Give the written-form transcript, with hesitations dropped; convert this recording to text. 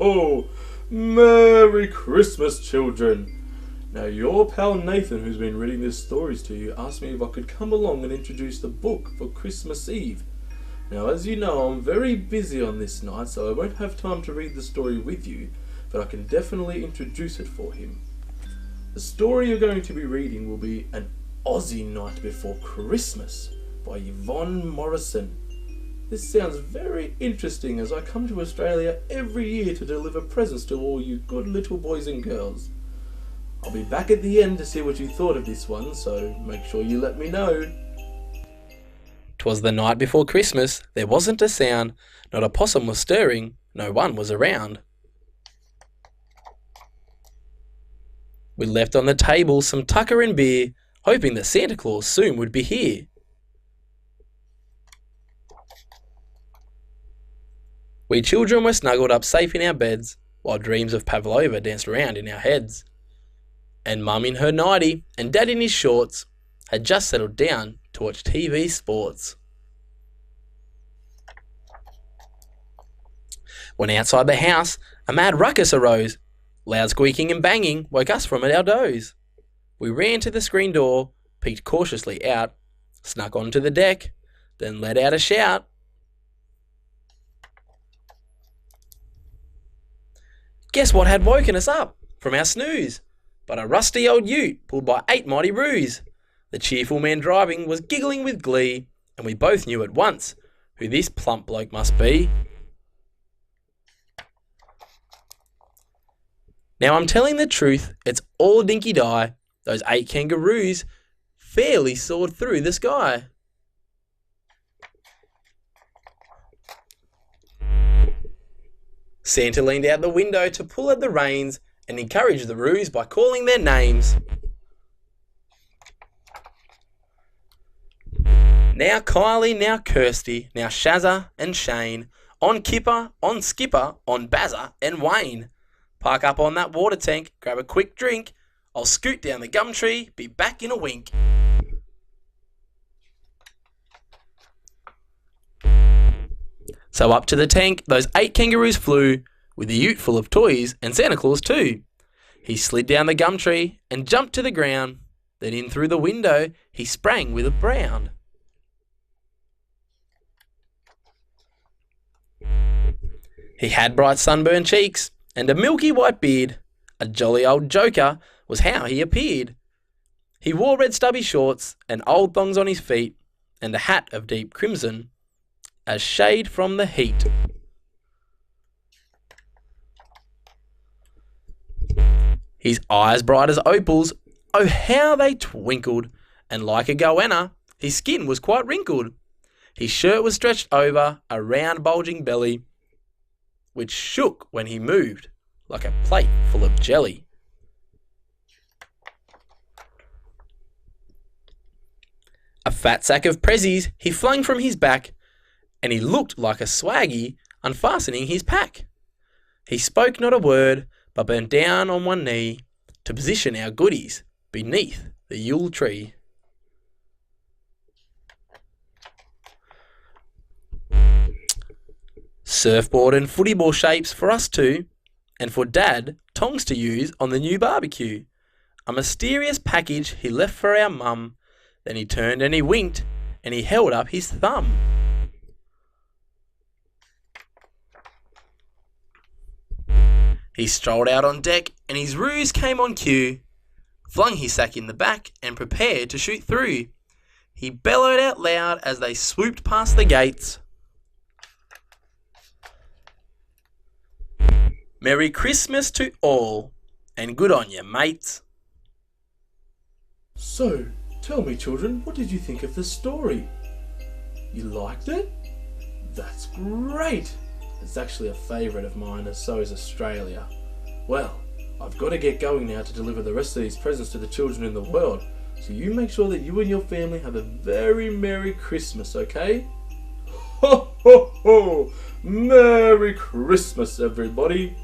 ho! Merry Christmas, children! Now, your pal Nathan, who's been reading these stories to you, asked me if I could come along and introduce the book for Christmas Eve. Now, as you know, I'm very busy on this night, so I won't have time to read the story with you, but I can definitely introduce it for him. The story you're going to be reading will be An Aussie Night Before Christmas by Yvonne Morrison. This sounds very interesting, as I come to Australia every year to deliver presents to all you good little boys and girls. I'll be back at the end to see what you thought of this one, so make sure you let me know. 'Twas the night before Christmas, there wasn't a sound, not a possum was stirring, no one was around. We left on the table some tucker and beer, hoping that Santa Claus soon would be here. We children were snuggled up safe in our beds, while dreams of Pavlova danced round in our heads. And Mum in her nightie and Dad in his shorts had just settled down to watch TV sports. When outside the house, a mad ruckus arose. Loud squeaking and banging woke us from our doze. We ran to the screen door, peeked cautiously out, snuck onto the deck, then let out a shout. Guess what had woken us up from our snooze? But a rusty old ute pulled by 8 mighty roos. The cheerful man driving was giggling with glee, and we both knew at once who this plump bloke must be. Now I'm telling the truth, it's all dinky-die. Those 8 kangaroos fairly soared through the sky. Santa leaned out the window to pull at the reins and encourage the roos by calling their names. Now Kylie, now Kirsty, now Shazza and Shane, on Kipper, on Skipper, on Bazza and Wayne. Park up on that water tank, grab a quick drink, I'll scoot down the gum tree, be back in a wink. So up to the tank, those 8 kangaroos flew, with a ute full of toys and Santa Claus too. He slid down the gum tree and jumped to the ground. Then in through the window, he sprang with a bound. He had bright sunburned cheeks and a milky white beard. A jolly old joker was how he appeared. He wore red stubby shorts and old thongs on his feet, and a hat of deep crimson as shade from the heat. His eyes bright as opals, oh how they twinkled, and like a goanna, his skin was quite wrinkled. His shirt was stretched over a round bulging belly, which shook when he moved like a plate full of jelly. A fat sack of prezzies he flung from his back, and he looked like a swaggy unfastening his pack. He spoke not a word, but bent down on one knee to position our goodies beneath the Yule tree. Surfboard and footy ball shapes for us two, and for Dad, tongs to use on the new barbecue. A mysterious package he left for our mum, then he turned and he winked, and he held up his thumb. He strolled out on deck, and his ruse came on cue, flung his sack in the back, and prepared to shoot through. He bellowed out loud as they swooped past the gates. Merry Christmas to all, and good on you, mates. So, tell me children, what did you think of the story? You liked it? That's great! It's actually a favourite of mine, as so is Australia. Well, I've got to get going now to deliver the rest of these presents to the children in the world, so you make sure that you and your family have a very Merry Christmas, okay? Ho ho ho! Merry Christmas, everybody!